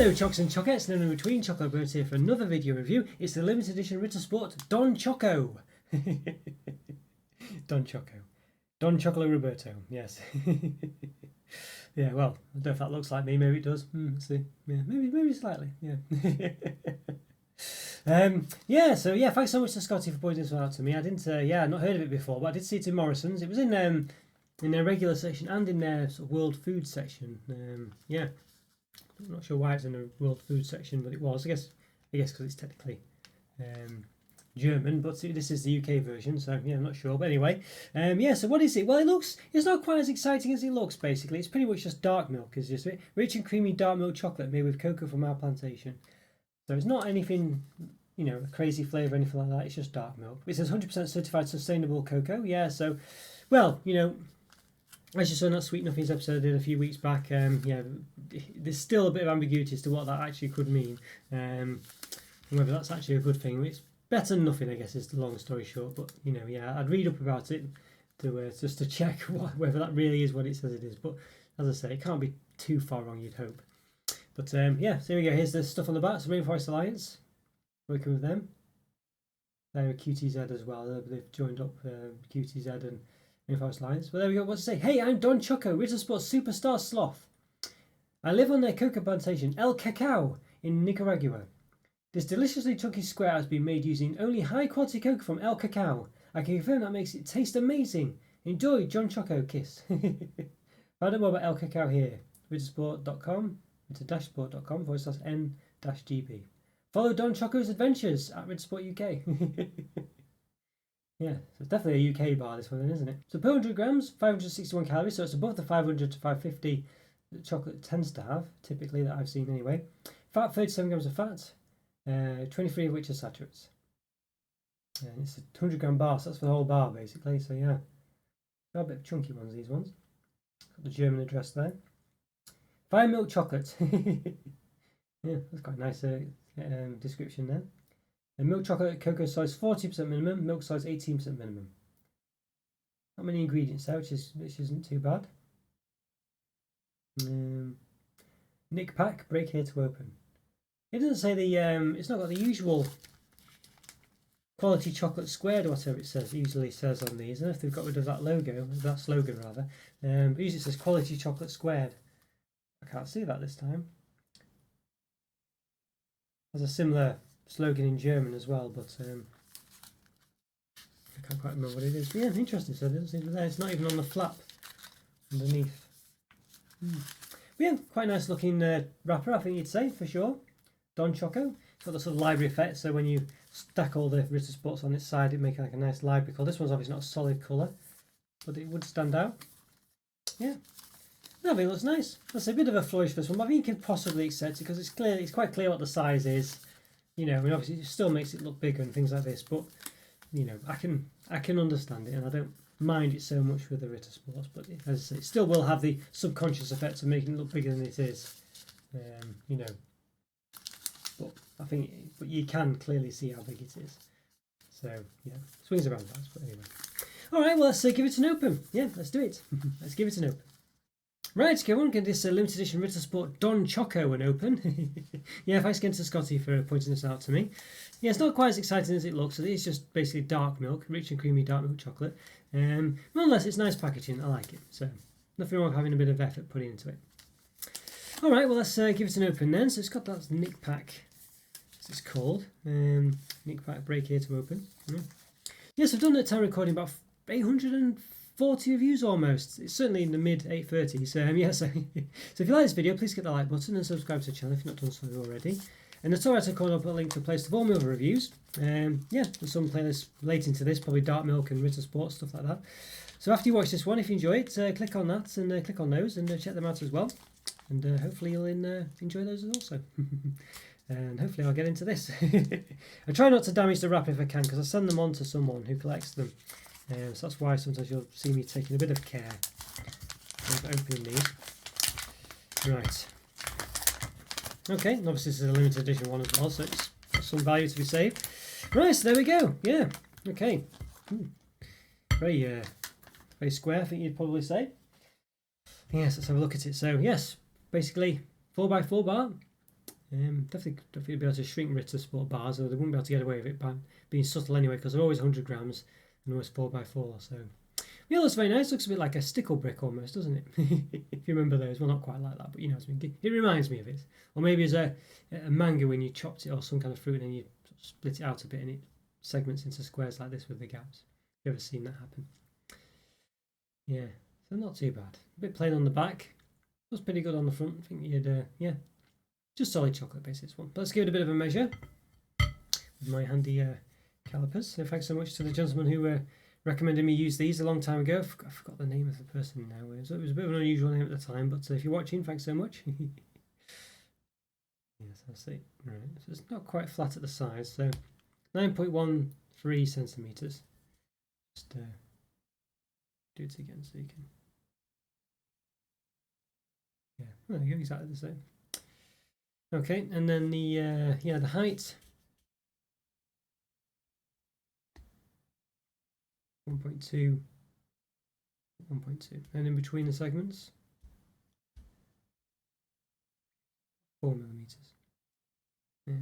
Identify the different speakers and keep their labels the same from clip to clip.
Speaker 1: Hello Chocks and Chocettes, and in between, Choco Roberto here for another video review. It's the limited edition Ritter Sport Don Choco. Don Choco. Don Chocolo Roberto, yes. Yeah, well, I don't know if that looks like me, maybe it does. Let's see. Yeah, maybe slightly, yeah. Yeah, thanks so much to Scotty for pointing this one out to me. I didn't, I'd not heard of it before, but I did see it in Morrison's. It was in their regular section and in their sort of world food section. Yeah. I'm not sure why it's in the world food section, but it was. I guess because it's technically German, but this is the UK version, so yeah, I'm not sure. But anyway, so what is it? Well, it's not quite as exciting as it looks, basically. It's pretty much just dark milk. It's just rich and creamy dark milk chocolate made with cocoa from our plantation. So it's not anything, a crazy flavour or anything like that. It's just dark milk. It says 100% certified sustainable cocoa. Yeah, so, well, as you saw in that Sweet Nothings episode I did a few weeks back, there's still a bit of ambiguity as to what that actually could mean, and whether that's actually a good thing. It's better than nothing, I guess, is the long story short. But I'd read up about it to just to check whether that really is what it says it is. But as I say, it can't be too far wrong, you'd hope. But so here we go. Here's the stuff on the back. So Rainforest Alliance, working with them. They're QTZ as well. They've joined up QTZ and Rainforest Alliance. Well, there we go. What to say? Hey, I'm Don Choco, Ritter Sport Superstar Sloth. I live on their cocoa plantation, El Cacao, in Nicaragua. This deliciously chunky square has been made using only high-quality cocoa from El Cacao. I can confirm that makes it taste amazing. Enjoy, John Choco, kiss. Find out more about El Cacao here. Rittersport.com, ritter-sport.com/n-gb. Follow Don Choco's adventures at Ritter Sport UK. Yeah, so it's definitely a UK bar, this one, then, isn't it? So per 100 grams, 561 calories, so it's above the 500 to 550 that chocolate tends to have, typically, that I've seen anyway. Fat, 37 grams of fat, 23 of which are saturates. And it's a 100 gram bar, so that's for the whole bar, basically, so yeah. Got a bit of chunky ones, these ones. Got the German address there. Fine milk chocolate. Yeah, that's quite a nice description there. And milk chocolate, cocoa size 40% minimum, milk size 18% minimum. Not many ingredients there, which isn't too bad. Nick pack, break here to open. It doesn't say it's not got the usual quality chocolate squared or whatever it usually says on these. I don't know if they've got rid of that logo, that slogan rather. But usually it says quality chocolate squared. I can't see that this time. There's a similar slogan in German as well, but I can't quite remember what it is. But yeah, interesting. So it doesn't seem to be there. It's not even on the flap underneath. But yeah, quite nice looking wrapper, I think you'd say, for sure. Don Choco. It's got the sort of library effect, so when you stack all the Ritter Sports on its side, it makes like a nice library colour. This one's obviously not a solid colour, but it would stand out. Yeah. I think it looks nice. That's a bit of a flourish for this one, but I think you can possibly accept it because it's quite clear what the size is. Obviously it still makes it look bigger and things like this, but I can understand it, and I don't mind it so much with the Ritter Sports. But as I say, it still will have the subconscious effect of making it look bigger than it is. But you can clearly see how big it is. So yeah, swings around that. But anyway, all right. Well, let's give it an open. Yeah, let's do it. Let's give it an open. Right, go on, get this limited edition Ritter Sport Don Choco an open. Yeah, thanks again to Scotty for pointing this out to me. Yeah, it's not quite as exciting as it looks. It's just basically dark milk, rich and creamy dark milk chocolate. Nonetheless, it's nice packaging. I like it. So nothing wrong with having a bit of effort put into it. All right, well, let's give it an open then. So it's got that Nick pack, as it's called. Nick pack break here to open. Yes, I've done that time recording about 840 reviews almost. It's certainly in the mid 830s. So if you like this video, please hit the like button and subscribe to the channel if you've not done so already. And the I'll put a link to a place of all my other reviews. There's some playlists relating to this, probably Dark Milk and Ritter Sport, stuff like that. So after you watch this one, if you enjoy it, click on that and click on those and check them out as well. And hopefully you'll enjoy those also. And hopefully I'll get into this. I try not to damage the wrap if I can, because I send them on to someone who collects them. So that's why sometimes you'll see me taking a bit of care of opening these. Right. Okay, and obviously this is a limited edition one as well, so it's got some value to be saved. Right, so there we go. Yeah. Okay. Very square, I think you'd probably say. Yes, let's have a look at it. So yes, basically 4x4 bar. Definitely be able to shrink Ritter Sport bars, or they wouldn't be able to get away with it by being subtle anyway, because they're always 100 grams and always 4x4. So yeah, looks very nice. Looks a bit like a stickle brick almost, doesn't it? If you remember those, well, not quite like that, but you know what I mean. It reminds me of it. Or maybe as a mango when you chopped it, or some kind of fruit, and then you split it out a bit and it segments into squares like this with the gaps. Have you ever seen that happen? Yeah, so not too bad. A bit plain on the back. Looks pretty good on the front. I think you'd, yeah, just solid chocolate base this one. But let's give it a bit of a measure with my handy calipers. So thanks so much to the gentleman who recommended me use these a long time ago. I forgot the name of the person now. It was a bit of an unusual name at the time, but if you're watching, thanks so much. Yes, I'll see. Right, so it's not quite flat at the sides, so 9.13 centimeters. Just do it again so you can. Yeah, there you go, exactly the same. Okay, and then the the height. 1.2, 1.2, and in between the segments, 4 millimeters. Yeah.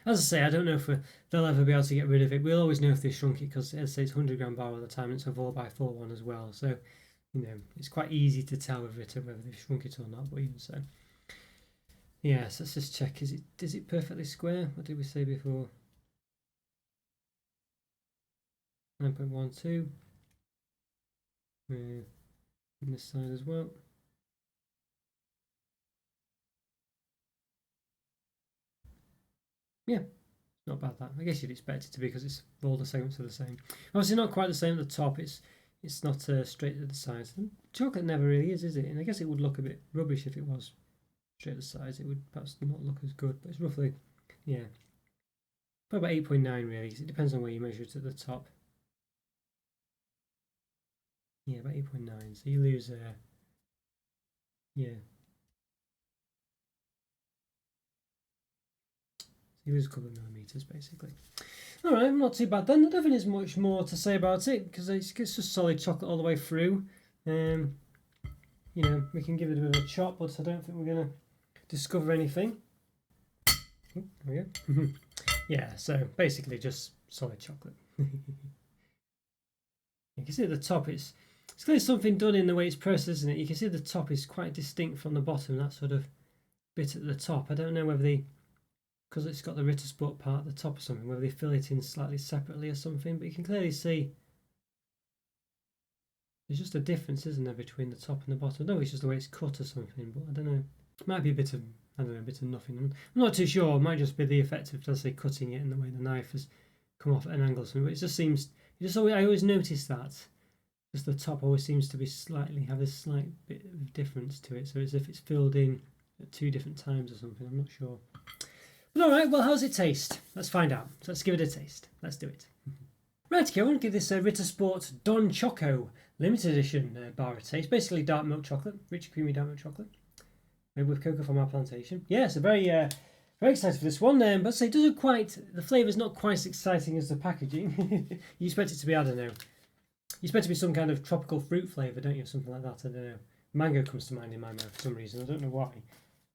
Speaker 1: As I say, I don't know if they'll ever be able to get rid of it. We'll always know if they shrunk it, because as I say, it's 100 gram bar all the time, and it's a 4x4 one as well. So, you know, it's quite easy to tell with Ritter whether they've shrunk it or not. But even so, yeah. So let's just check. Is it perfectly square? What did we say before? 9.12. On this side as well. Yeah, not bad that. I guess you'd expect it to be, because it's all the segments are the same. Obviously not quite the same at the top. It's not straight at the sides. And chocolate never really is it? And I guess it would look a bit rubbish if it was straight at the sides. It would perhaps not look as good. But it's roughly, yeah, probably about 8.9 really. It depends on where you measure it at the top. Yeah, about 8.9. So you lose, yeah. So you lose a couple of millimeters basically. All right, not too bad then. I don't think there's much more to say about it, because it's just solid chocolate all the way through. You know, we can give it a bit of a chop, but I don't think we're going to discover anything. Oh, there we go. Yeah, so basically just solid chocolate. You can see at the top it's clearly something done in the way it's processed, isn't it? You can see the top is quite distinct from the bottom, that sort of bit at the top. I don't know whether because it's got the Ritter Sport part at the top or something, whether they fill it in slightly separately or something, but you can clearly see there's just a difference, isn't there, between the top and the bottom. I don't know if it's just the way it's cut or something, but I don't know. It might be a bit of, I don't know, a bit of nothing. I'm not too sure. It might just be the effect of, let's say, cutting it and the way the knife has come off at an angle or something. But it just seems, I always notice that. Just the top always seems to be have this slight bit of difference to it. So as if it's filled in at 2 different times or something. I'm not sure. But all right, well, how's it taste? Let's find out. So let's give it a taste. Let's do it. Right, okay, I want to give this Ritter Sport Don Choco limited edition bar a taste. Basically dark milk chocolate, rich creamy dark milk chocolate, made with cocoa from our plantation. Yeah, so very excited for this one. But say it doesn't quite, the flavour's not quite as exciting as the packaging. You expect it to be, I don't know, you expect it to be some kind of tropical fruit flavour, don't you? Something like that, I don't know. Mango comes to mind in my mouth for some reason, I don't know why.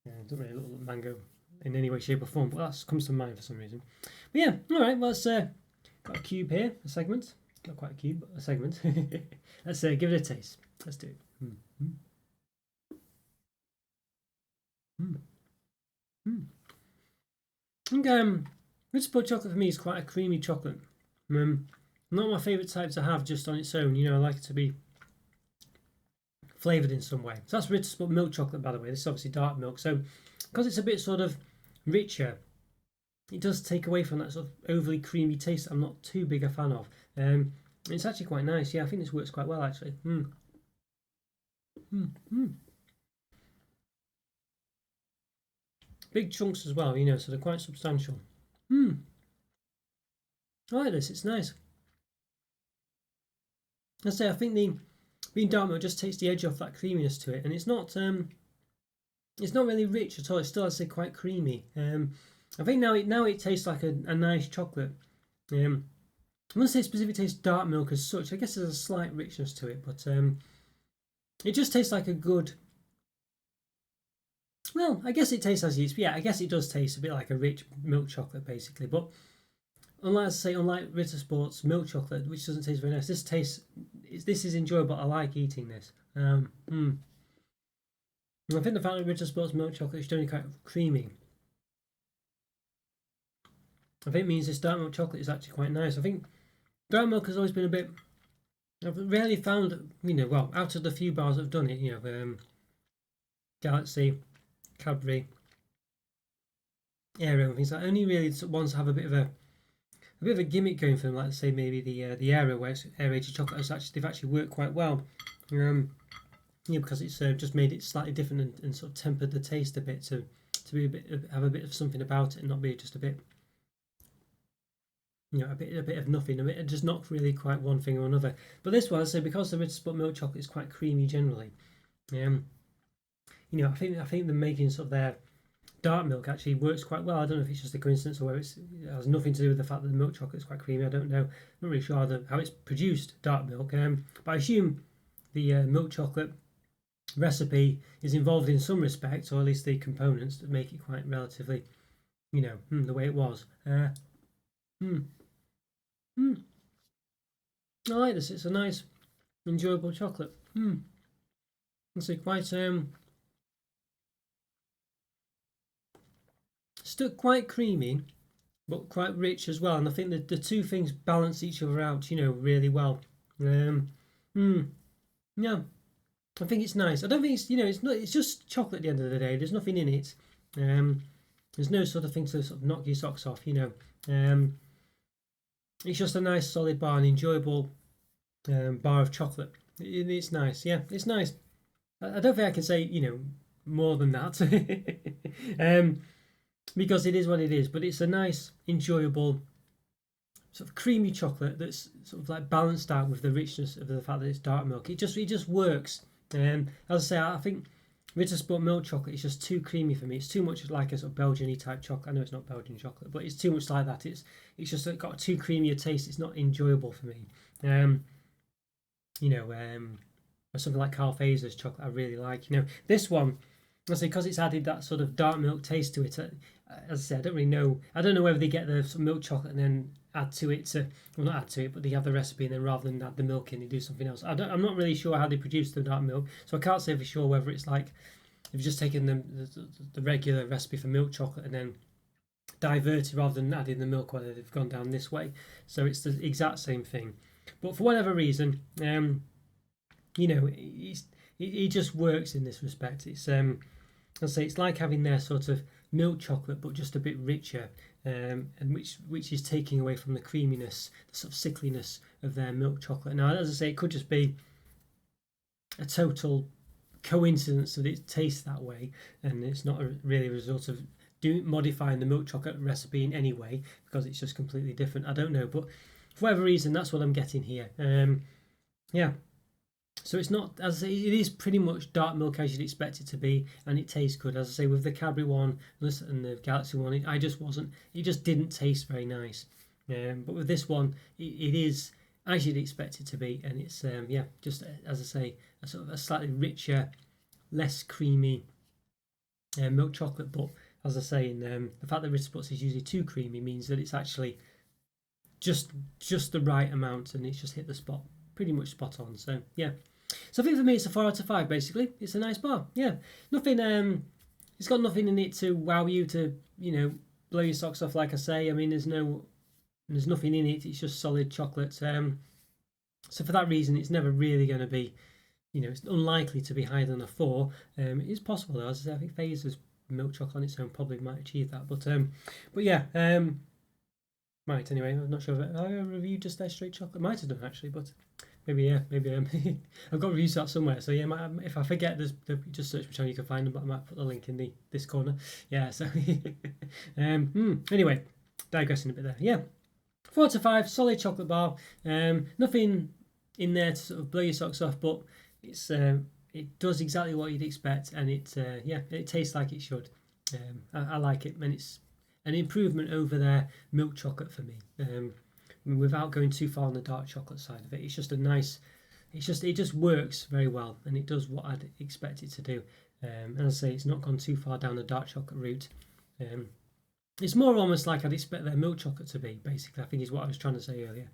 Speaker 1: It doesn't really look like mango in any way, shape or form, but that comes to mind for some reason. But yeah, alright, well, let's got a cube here, a segment. Not quite a cube, but a segment. Let's give it a taste. Let's do it. I think Ritter Sport chocolate for me is quite a creamy chocolate. Not my favourite type to have just on its own. You know, I like it to be flavoured in some way. So that's Ritter Sport milk chocolate, by the way. This is obviously dark milk. So because it's a bit sort of richer, it does take away from that sort of overly creamy taste I'm not too big a fan of. It's actually quite nice. Yeah, I think this works quite well actually. Big chunks as well, you know, so they're quite substantial. I like this, it's nice. I say, I think being dark milk just takes the edge off that creaminess to it, and it's not really rich at all. It's still, I'd say, quite creamy. I think now it tastes like a nice chocolate. I wouldn't say specifically tastes dark milk as such. I guess there's a slight richness to it, but it just tastes like a good. Well, I guess it tastes as you. Yeah, I guess it does taste a bit like a rich milk chocolate, basically. But unlike Ritter Sport's milk chocolate, which doesn't taste very nice, this is enjoyable. I like eating this. I think the fact that Ritter Sport's milk chocolate is only quite creamy, I think means this dark milk chocolate is actually quite nice. I think dark milk has always been a bit. I've rarely found, well, out of the few bars that have done it, Galaxy, Cadbury, Aero, and things like that, only really ones have a bit of a gimmick going for them, like say maybe the Aero, where it's aerated chocolate, they've actually worked quite well. Because it's just made it slightly different and sort of tempered the taste a bit to be have a bit of something about it and not be just a bit, a bit of nothing, just not really quite one thing or another. But this one, I say, because the Ritter Sport milk chocolate is quite creamy generally, I think the making sort of their dark milk actually works quite well. I don't know if it's just a coincidence or whether it has nothing to do with the fact that the milk chocolate is quite creamy. I don't know. I'm not really sure how it's produced, dark milk. But I assume the milk chocolate recipe is involved in some respect, or at least the components that make it quite relatively, the way it was. I like this. It's a nice, enjoyable chocolate. It's quite still quite creamy, but quite rich as well. And I think that the two things balance each other out, really well. Yeah, I think it's nice. I don't think it's, it's not. It's just chocolate at the end of the day. There's nothing in it. There's no sort of thing to sort of knock your socks off. It's just a nice solid bar, an enjoyable bar of chocolate. It's nice. Yeah, it's nice. I don't think I can say more than that, because it is what it is. But it's a nice, enjoyable, sort of creamy chocolate that's sort of like balanced out with the richness of the fact that it's dark milk. It just works. As I say, I think Ritter Sport milk chocolate is just too creamy for me. It's too much like a sort of Belgian-y type chocolate. I know it's not Belgian chocolate, but it's too much like that. It's just got a too creamy a taste. It's not enjoyable for me. Or something like Carl Faser's chocolate I really like. This one, I say, because it's added that sort of dark milk taste to it. As I say, I don't really know. I don't know whether they get the sort of milk chocolate and then add to it not add to it, but they have the recipe and then rather than add the milk in, they do something else. I'm not really sure how they produce the dark milk, so I can't say for sure whether it's like they've just taken the regular recipe for milk chocolate and then diverted rather than adding the milk, whether they've gone down this way. So it's the exact same thing. But for whatever reason, it just works in this respect. It's I'll say it's like having their sort of milk chocolate, but just a bit richer, and which is taking away from the creaminess, the sort of sickliness of their milk chocolate. Now, as I say, it could just be a total coincidence that it tastes that way, and it's not really a result of modifying the milk chocolate recipe in any way, because it's just completely different. I don't know, but for whatever reason, that's what I'm getting here. Yeah. So it's not, as I say, it is pretty much dark milk as you'd expect it to be, and it tastes good. As I say, with the Cadbury one and the Galaxy one, it just didn't taste very nice. But with this one, it is as you'd expect it to be, and it's just as I say, a sort of a slightly richer, less creamy milk chocolate. But as I say, the fact that Ritter Sports is usually too creamy means that it's actually just the right amount, and it's just hit the spot, pretty much spot on. So yeah. So I think for me it's a 4 out of 5 basically. It's a nice bar. Yeah. Nothing it's got nothing in it to wow you to, blow your socks off, like I say. I mean there's nothing in it, it's just solid chocolate. So for that reason it's never really gonna be, it's unlikely to be higher than a 4. It is possible though, as I say, I think Phaser's milk chocolate on its own probably might achieve that. But yeah, might anyway. I'm not sure if I reviewed just their straight chocolate. Might have done actually, but maybe I've got reviews out somewhere. So yeah, if I forget, just search which one you can find them. But I might put the link in this corner. Yeah. So anyway, digressing a bit there. Yeah, 4 out of 5, solid chocolate bar. Nothing in there to sort of blow your socks off, but it's it does exactly what you'd expect, and it tastes like it should. I like it, and it's an improvement over their milk chocolate for me. Without going too far on the dark chocolate side of it, it's just a nice. It just works very well, and it does what I'd expect it to do. And as I say, it's not gone too far down the dark chocolate route. It's more almost like I'd expect their milk chocolate to be, basically, I think is what I was trying to say earlier.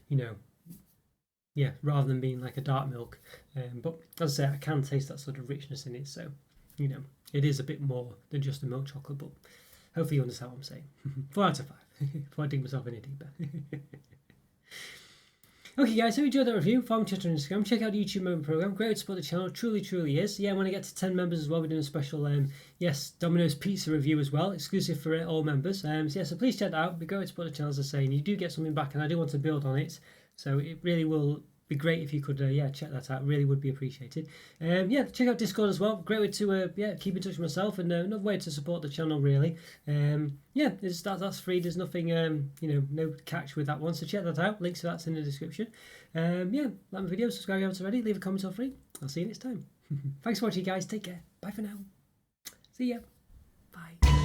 Speaker 1: You know, yeah, rather than being like a dark milk. But as I say, I can taste that sort of richness in it, so, you know, it is a bit more than just a milk chocolate, but hopefully you understand what I'm saying. 4 out of 5, before I dig myself any deeper. Okay guys, so enjoyed that review. Follow me on Twitter and Instagram. Check out the YouTube member program. Great way to support the channel. Truly is. Yeah, when I get to 10 members as well, we're doing a special Domino's pizza review as well, exclusive for all members. So please check that out. It'd be great to support the channel, as I say, and you do get something back, and I do want to build on it. So it really will be great if you could check that out. Really would be appreciated. Check out Discord as well. Great way to keep in touch with myself, and another way to support the channel really. That's free. There's nothing no catch with that one, so check that out. Links to that's in the description. Like my video, subscribe if you haven't already, leave a comment or free. I'll see you next time. Thanks for watching guys, take care, bye for now, see ya, bye.